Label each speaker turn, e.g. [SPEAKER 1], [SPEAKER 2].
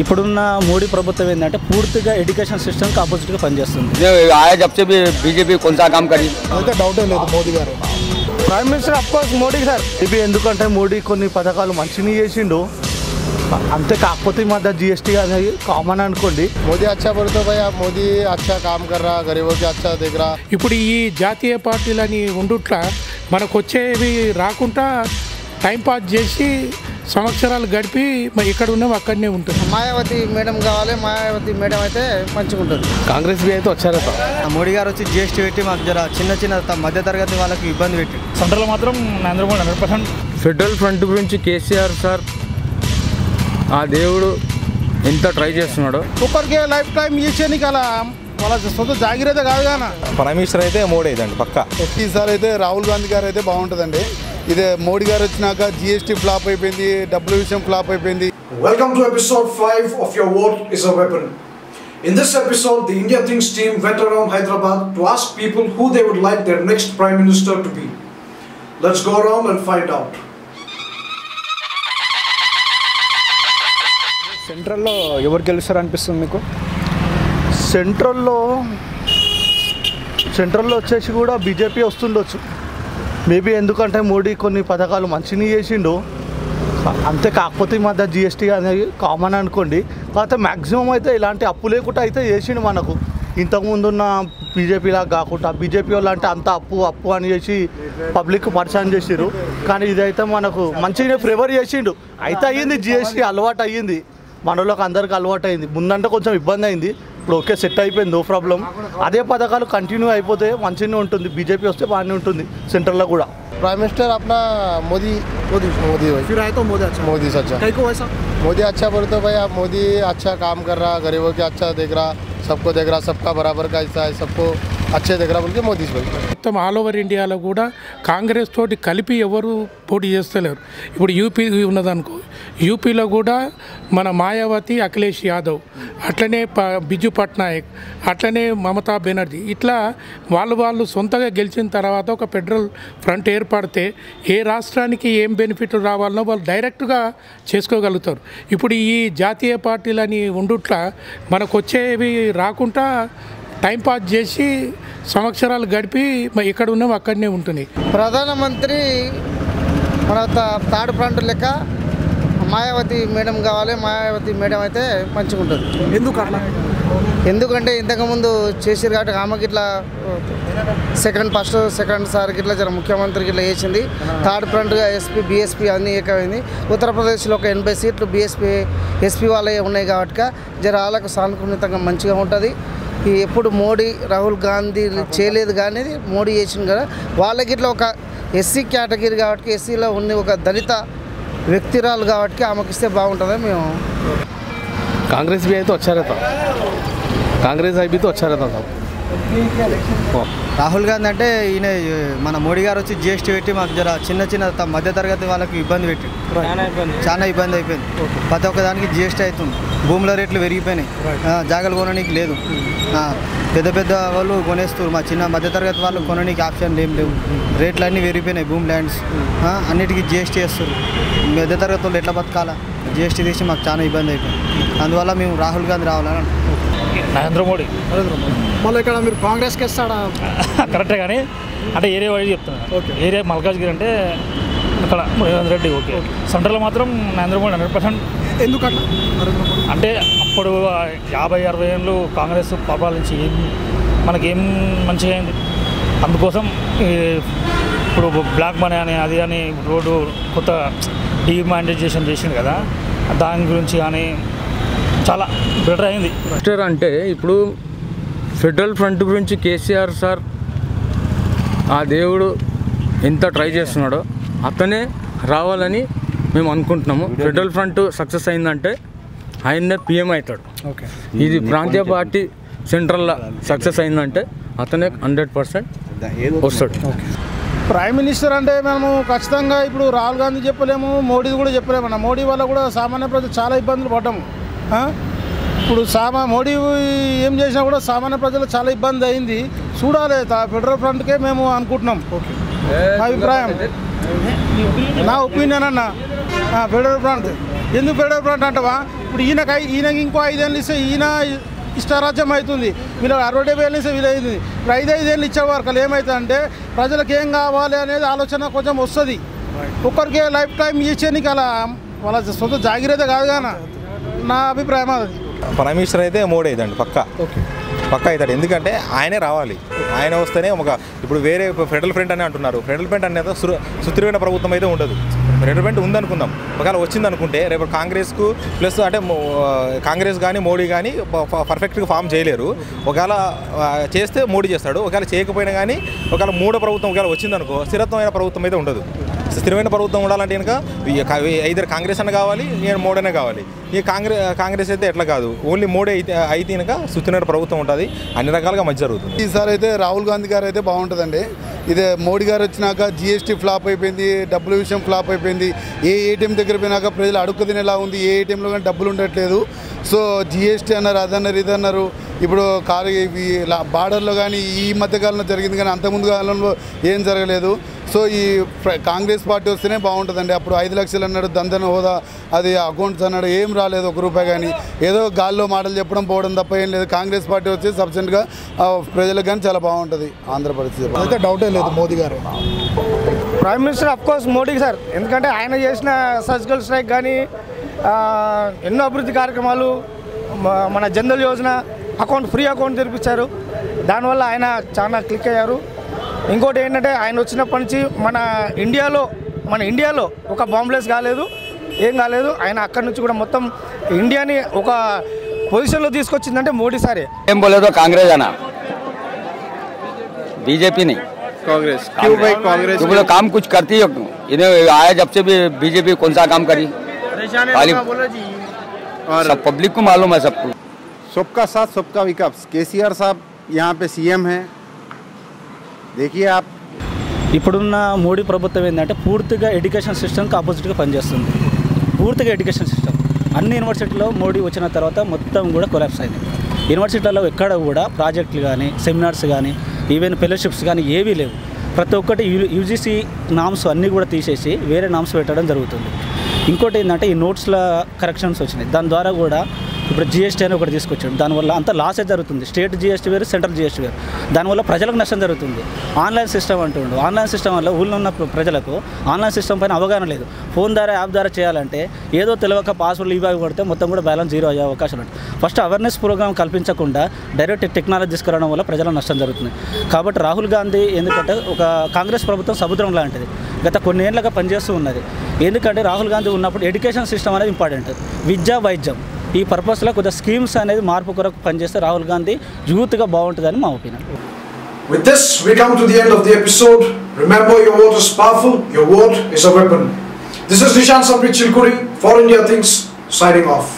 [SPEAKER 1] ఇప్పుడున్న మోడీ ప్రభుత్వం ఏంటంటే పూర్తిగా ఎడ్యుకేషన్ సిస్టమ్కి ఆపోజిట్గా పనిచేస్తుంది.
[SPEAKER 2] ఆయా जब से भी बीजेपी कौन सा काम करी
[SPEAKER 3] అయితే డౌటే లేదు మోడీ గారు
[SPEAKER 1] prime minister of course Modi sir. ఇవి ఎందుకంటే మోడీ కొన్ని పథకాలు మంచిని చేసిండు, అంతే. కాకపోతే ఈ మధ్య జీఎస్టీ అనేది కామన్ అనుకోండి.
[SPEAKER 3] మోదీ అచ్చా బోల్తో భయ్యా మోదీ అచ్చా కామ్ కర్ రా, గరీబోకి అచ్చా దిగ్ రా.
[SPEAKER 4] ఇప్పుడు ఈ జాతీయ పార్టీలని ఉండుట్లా మనకు వచ్చేవి రాకుండా టైంపాస్ చేసి సంవత్సరాలు గడిపి ఇక్కడ ఉన్నాం అక్కడనే ఉంటుంది.
[SPEAKER 5] మాయావతి మేడం కావాలి, మాయావతి మేడం అయితే మంచిగా ఉంటుంది.
[SPEAKER 1] కాంగ్రెస్ బి అయితే వచ్చారు.
[SPEAKER 5] మోడీ గారు వచ్చి జిఎస్టీ పెట్టి మాకు జర చిన్న మధ్యతరగతి వాళ్ళకి ఇబ్బంది పెట్టి
[SPEAKER 1] సెంట్రల్ మాత్రం నరేంద్ర మోడీ 100%.
[SPEAKER 2] ఫెడరల్ ఫ్రంట్ గురించి కేసీఆర్ సార్ ఆ దేవుడు ఎంత ట్రై చేస్తున్నాడో.
[SPEAKER 3] ఒక్కరికి లైఫ్ టైం ఇచ్చేది అలా వాళ్ళ సొంత జాగిరైతే కాదు కానీ
[SPEAKER 6] ప్రైమ్ మినిస్టర్ అయితే మోడీ అయిదండి పక్కా.
[SPEAKER 3] ఈసారి అయితే రాహుల్ గాంధీ గారు అయితే బాగుంటుందండి. ఇదే మోడీ గారు వచ్చినాక జిఎస్టీ ఫ్లాప్ అయిపోయింది, డబ్బుల విషయం ఫ్లాప్ అయిపోయింది.
[SPEAKER 7] Welcome to episode 5 of Your Vote is a Weapon. In this episode, the India Thinks team went around Hyderabad to ask people who they would like their next Prime Minister to be. Let's go around and find out.
[SPEAKER 1] సెంట్రల్లో ఎవరు గెలుస్తారు అనిపిస్తుంది మీకు? సెంట్రల్లో వచ్చేసి కూడా BJP వస్తుండొచ్చు maybe. ఎందుకంటే మోడీ కొన్ని పథకాలు మంచిని చేసిండు, అంతే. కాకపోతే ఈ మధ్య జీఎస్టీ అనేది కామన్ అనుకోండి. కాకపోతే మ్యాక్సిమం అయితే ఇలాంటి అప్పు లేకుండా అయితే చేసిండు మనకు. ఇంతకుముందున్న బీజేపీలా కాకుండా బీజేపీ వాళ్ళు అంటే అంత అప్పు అని చేసి పబ్లిక్ పరిచయం చేసిరు. కానీ ఇదైతే మనకు మంచిగా ఫేవర్ చేసిండు. అయితే అయ్యింది, జిఎస్టీ అలవాటు అయ్యింది, మనలోకి అందరికి అలవాటు అయింది. ముందంటే కొంచెం ఇబ్బంది అయింది, ఇప్పుడు ఓకే సెట్ అయిపోయింది, నో ప్రాబ్లం. అదే పథకాలు కంటిన్యూ అయిపోతే మంచిగానే ఉంటుంది. బీజేపీ వస్తే బాగానే ఉంటుంది సెంట్రల్లో కూడా.
[SPEAKER 3] प्राइम मिनिस्टर अपना मोदी मोदी मोदी भाई
[SPEAKER 1] फिर आए तो मोदी अच्छा.
[SPEAKER 3] मोदी से अच्छा
[SPEAKER 1] कहीं को वैसा
[SPEAKER 3] मोदी अच्छा बोलते भैया मोदी अच्छा काम कर रहा, गरीबों के अच्छा देख रहा, सबको देख रहा, सबका बराबर का हिस्सा है, सबको अच्छे देख रहा बोल के मोदी से बोलते.
[SPEAKER 4] మొత్తం ఆల్ ఓవర్ ఇండియాలో కూడా కాంగ్రెస్ తోటి కలిపి ఎవరు పోటీ చేస్తలేరు. ఇప్పుడు యూపీ ఉన్నదనుకో, యూపీలో కూడా మన మాయావతి, అఖిలేష్ యాదవ్, అట్లనే బిజు పట్నాయక్, అట్లనే మమతా బెనర్జీ, ఇట్లా వాళ్ళు సొంతగా గెలిచిన తర్వాత ఒక ఫెడరల్ ఫ్రంట్ ఏర్పడితే ఏ రాష్ట్రానికి ఏం బెనిఫిట్ రావాలనో వాళ్ళు డైరెక్ట్గా చేసుకోగలుగుతారు. ఇప్పుడు ఈ జాతీయ పార్టీలని ఉండుట్లా మనకు వచ్చేవి రాకుండా టైంపాస్ చేసి సంవత్సరాలు గడిపి ఇక్కడ ఉన్నాం అక్కడనే ఉంటుంది.
[SPEAKER 5] ప్రధానమంత్రి మన థర్డ్ ఫ్రంట్ లెక్క మాయావతి మేడం కావాలి, మాయావతి మేడం అయితే మంచిగా ఉంటుంది. ఎందుకంటే ఇంతకుముందు చేసారు కాబట్టి ఆమెకి ఇట్లా ఫస్ట్ సెకండ్ సార్కి ఇట్లా జర ముఖ్యమంత్రికి ఇట్లా చేసింది. థర్డ్ ఫ్రంట్గా ఎస్పీ బీఎస్పీ అన్నీ ఏకమైంది. ఉత్తరప్రదేశ్లో ఒక 80 సీట్లు బీఎస్పీ ఎస్పీ వాళ్ళే ఉన్నాయి కాబట్టి జర వాళ్ళకు సానుకూలంగా మంచిగా ఉంటుంది. ఎప్పుడు మోడీ రాహుల్ గాంధీ చేయలేదు, కానీ మోడీ చేసింది కదా. వాళ్ళకి ఇట్లా ఒక ఎస్సీ కేటగిరీ కాబట్టి, ఎస్సీలో ఉంది ఒక దళిత వ్యక్తిరాలు కాబట్టి ఆమెకి ఇస్తే బాగుంటుందని మేము.
[SPEAKER 1] కాంగ్రెస్ भी అయితే వచ్చారు, కాంగ్రెస్ అయితే వచ్చారు.
[SPEAKER 5] రాహుల్ గాంధీ అంటే ఈయన మన మోడీ గారు వచ్చి జిఎస్టీ పెట్టి మాకు జర చిన్న మధ్యతరగతి వాళ్ళకి ఇబ్బంది పెట్టి చాలా ఇబ్బంది అయిపోయింది. ప్రతి ఒక్క దానికి జిఎస్టీ అవుతుంది. భూముల రేట్లు పెరిగిపోయినాయి, జాగాలు కొనడానికి లేదు. పెద్ద వాళ్ళు కొనేస్తారు, మా చిన్న మధ్యతరగతి వాళ్ళు కొనడానికి ఆప్షన్ ఏం లేవు. రేట్లు అన్నీ పెరిగిపోయినాయి, భూమి ల్యాండ్స్ అన్నిటికీ జిఎస్టీ వేస్తారు. మధ్యతరగతి వాళ్ళు ఎట్లా బతకాలా? జిఎస్టీ తీసి మాకు చాలా ఇబ్బంది అయిపోయింది. అందువల్ల మేము రాహుల్ గాంధీ రావాలని
[SPEAKER 1] నరేంద్ర మోడీ.
[SPEAKER 3] మళ్ళీ ఇక్కడ మీరు కాంగ్రెస్కి ఇస్తాడా?
[SPEAKER 1] కరెక్టే, కానీ అంటే ఏరియా వైజ్ చెప్తున్నా. ఏరియా మల్కాజ్గిరి అంటే అక్కడ రేవంత్ రెడ్డి ఓకే. సెంట్రల్లో మాత్రం నరేంద్ర మోడీ 100%.
[SPEAKER 3] ఎందుకట్లా?
[SPEAKER 1] అంటే అప్పుడు 50-60 ఏళ్ళు కాంగ్రెస్ పరిపాలించి మనకేం మంచిగా అయింది. అందుకోసం ఇప్పుడు బ్లాక్ మనీ అని అది అని రోడ్డు కొత్త డిమానిటైజేషన్ చేసింది కదా, దాని గురించి కానీ చాలా బెటర్ అయింది.
[SPEAKER 2] అంటే ఇప్పుడు ఫెడరల్ ఫ్రంట్ గురించి కేసీఆర్ సార్ ఆ దేవుడు ఎంత ట్రై చేస్తున్నాడో అతనే రావాలని మేము అనుకుంటున్నాము. ఫెడరల్ ఫ్రంట్ సక్సెస్ అయిందంటే ఆయన్నే పిఎం అవుతాడు. ఇది ప్రాంతీయ పార్టీ సెంట్రల్ సక్సెస్ అయిందంటే అతనే 100% వస్తాడు.
[SPEAKER 3] ప్రైమ్ మినిస్టర్ అంటే మేము ఖచ్చితంగా ఇప్పుడు రాహుల్ గాంధీ చెప్పలేము, మోడీ కూడా చెప్పలేమన్నా. మోడీ వల్ల కూడా సామాన్య ప్రజలు చాలా ఇబ్బందులు పడ్డాము. ఇప్పుడు మోడీ ఏం చేసినా కూడా సామాన్య ప్రజలు చాలా ఇబ్బంది అయింది. చూడాలి, ఫెడరల్ ఫ్రంట్కే మేము అనుకుంటున్నాం. నా అభిప్రాయం, నా ఒపీనియన్ అన్న. ఫెడరల్ ఫ్రంట్ ఎందుకు ఫెడరల్ ఫ్రంట్ అంటావా? ఇప్పుడు ఈయనకి ఇంకో 5 ఏళ్ళు ఇస్తే ఈయన ఇష్టారాజ్యం అవుతుంది, వీళ్ళు 60 ఏళ్ళు ఇస్తే వీళ్ళు అవుతుంది. ఇప్పుడు 5 ఏళ్ళు ఇచ్చే వరకు ఏమవుతుంది అంటే ప్రజలకు ఏం కావాలి అనేది ఆలోచన కొంచెం వస్తుంది. ఒక్కరికి లైఫ్ టైం ఇచ్చేనికి అలా వాళ్ళ సొంత జాగ్రత్త కాదు కానీ నా అభిప్రాయం అది.
[SPEAKER 6] ప్రైమ్ మినిస్టర్ అయితే మోడీ అవుతాడు పక్కా. పక్కా అవుతాడు, ఎందుకంటే ఆయనే రావాలి. ఆయన వస్తేనే ఇప్పుడు వేరే ఫెడరల్ ఫ్రంట్ అని అంటున్నారు. ఫెడరల్ ఫ్రంట్ అనేది సుస్థిరమైన ప్రభుత్వం అయితే ఉండదు. ఫెడరల్ ఫ్రంట్ ఉందనుకుందాం, ఒకవేళ వచ్చిందనుకుంటే రేపు కాంగ్రెస్కు ప్లస్ అంటే కాంగ్రెస్ కానీ మోడీ కానీ పర్ఫెక్ట్గా ఫామ్ చేయలేరు. ఒకవేళ చేస్తే మోడీ చేస్తాడు, ఒకవేళ చేయకపోయినా కానీ ఒకవేళ మూడో ప్రభుత్వం ఒకవేళ వచ్చిందనుకో స్థిరత్వమైన ప్రభుత్వం అయితే ఉండదు. స్థిరమైన ప్రభుత్వం ఉండాలంటే కనుక ఐదర్ కాంగ్రెస్ అన్న కావాలి, నేను మోడీనే కావాలి. ఈ కాంగ్రెస్ అయితే ఎట్లా కాదు, ఓన్లీ మోడీ అయితే కనుక సుస్థిరమైన ప్రభుత్వం ఉంటుంది, అన్ని రకాలుగా మంచి జరుగుతుంది.
[SPEAKER 8] ఈసారి అయితే రాహుల్ గాంధీ గారు అయితే బాగుంటుందండి. ఇదే మోడీ గారు వచ్చినాక జిఎస్టీ ఫ్లాప్ అయిపోయింది, డబ్బుల విషయం ఫ్లాప్ అయిపోయింది. ఏ ఏటీఎం దగ్గర పోయినాక ప్రజలు అడుక్కు తినేలా ఉంది, ఏ ఏటీఎంలో కానీ డబ్బులు ఉండట్లేదు. సో జిఎస్టీ అన్నారు, అదన్నారు, ఇదన్నారు. ఇప్పుడు బార్డర్లో కానీ ఈ మధ్యకాలంలో జరిగింది, కానీ అంతకుముందు కాలంలో ఏం జరగలేదు. సో ఈ కాంగ్రెస్ పార్టీ వస్తేనే బాగుంటుందండి. అప్పుడు 5 లక్షలు అన్నాడు, దందన హోదా, అది అకౌంట్స్ అన్నాడు, ఏం రాలేదు ₹1 కానీ. ఏదో గాల్లో మాటలు చెప్పడం పోవడం తప్ప ఏం లేదు. కాంగ్రెస్ పార్టీ వచ్చి సబ్సిడెంట్గా ప్రజలకు కానీ చాలా బాగుంటుంది ఆంధ్రప్రదేశ్.
[SPEAKER 3] అయితే డౌటే లేదు మోదీ గారు
[SPEAKER 9] prime minister. Of course Modi sir, ఎందుకంటే ఆయన చేసిన సర్జికల్ స్ట్రైక్ కానీ ఎన్నో అభివృద్ధి కార్యక్రమాలు, మన జనరల్ యోజన ఫ్రీ అకౌంట్ తెరిపించారు. దానివల్ల ఆయన చాలా క్లిక్ అయ్యారు. ఇంకోటి ఏంటంటే ఆయన వచ్చినప్పటి నుంచి మన ఇండియాలో ఒక బాంబ్లెస్ కాలేదు, ఏం కాలేదు. ఆయన అక్కడి నుంచి కూడా మొత్తం ఇండియాని ఒక పొజిషన్లో తీసుకొచ్చిందంటే మోడీ సారే.
[SPEAKER 10] ఏం बोले కాంగ్రెస్ అన్న, बीजेपी नहीं
[SPEAKER 6] कांग्रेस। क्यों भाई कांग्रेस?
[SPEAKER 10] तो बोले काम कुछ करती है, इन्हें आया जब से भी बीजेपी कौन सा काम करी, सब पब्लिक को मालूम है सबको।
[SPEAKER 11] सबका साथ सबका विकास। केसीआर साहब यहाँ पे सीएम हैं, देखिए आप.
[SPEAKER 12] ఇప్పుడున్న మోడీ ప్రభుత్వం ఏంటంటే పూర్తిగా ఎడ్యుకేషన్ సిస్టమ్కి ఆపోజిట్గా పనిచేస్తుంది. పూర్తిగా ఎడ్యుకేషన్ సిస్టమ్ అన్ని యూనివర్సిటీలో మోడీ వచ్చిన తర్వాత మొత్తం కూడా కొలాప్స్ అయింది. యూనివర్సిటీలలో ఎక్కడ కూడా ప్రాజెక్టులు కానీ, సెమినార్స్ కానీ, ఈవెన్ ఫెలోషిప్స్ కానీ ఏవీ లేవు. ప్రతి ఒక్కటి యూజీసీ నామ్స్ అన్నీ కూడా తీసేసి వేరే నామ్స్ పెట్టడం జరుగుతుంది. ఇంకోటి ఏంటంటే ఈ నోట్స్ల కరెక్షన్స్ వచ్చినాయి. దాని ద్వారా కూడా ఇప్పుడు జిఎస్టీ అని ఒకటి తీసుకొచ్చాడు. దానివల్ల అంత లాసే జరుగుతుంది. స్టేట్ జిఎస్టీ వేరు, సెంట్రల్ జిఎస్టీ వేరు. దానివల్ల ప్రజలకు నష్టం జరుగుతుంది. ఆన్లైన్ సిస్టమ్ అంటుండు. ఆన్లైన్ సిస్టమ్ వల్ల ఊళ్ళో ఉన్న ప్రజలకు ఆన్లైన్ సిస్టమ్ పైన అవగాహన లేదు. ఫోన్ ద్వారా, యాప్ ద్వారా చేయాలంటే ఏదో తెలియక పాస్వర్డ్లు ఇవి కొడితే మొత్తం కూడా బ్యాలెన్స్ జీరో అయ్యే అవకాశాలు ఉంటాయి. ఫస్ట్ అవేర్నెస్ ప్రోగ్రామ్ కల్పించకుండా డైరెక్ట్ టెక్నాలజీ తీసుకురావడం వల్ల ప్రజలకు నష్టం జరుగుతుంది. కాబట్టి రాహుల్ గాంధీ ఎందుకంటే ఒక కాంగ్రెస్ ప్రభుత్వం సముద్రం లాంటిది, గత కొన్ని ఏళ్ళగా పనిచేస్తూ ఉన్నది. ఎందుకంటే రాహుల్ గాంధీ ఉన్నప్పుడు ఎడ్యుకేషన్ సిస్టమ్ అనేది ఇంపార్టెంట్, విద్య, వైద్యం ఈ పర్పస్లో కొద్దిగా స్కీమ్స్ అనేది మార్పు కొరకు పనిచేస్తే రాహుల్ గాంధీ యూత్గా బాగుంటుందని మా opinion.
[SPEAKER 7] With this, we come to the end of the episode. Remember, your vote is powerful. Your vote is a weapon. This is Nishan Samrit Chilkuri for India Thinks, signing off.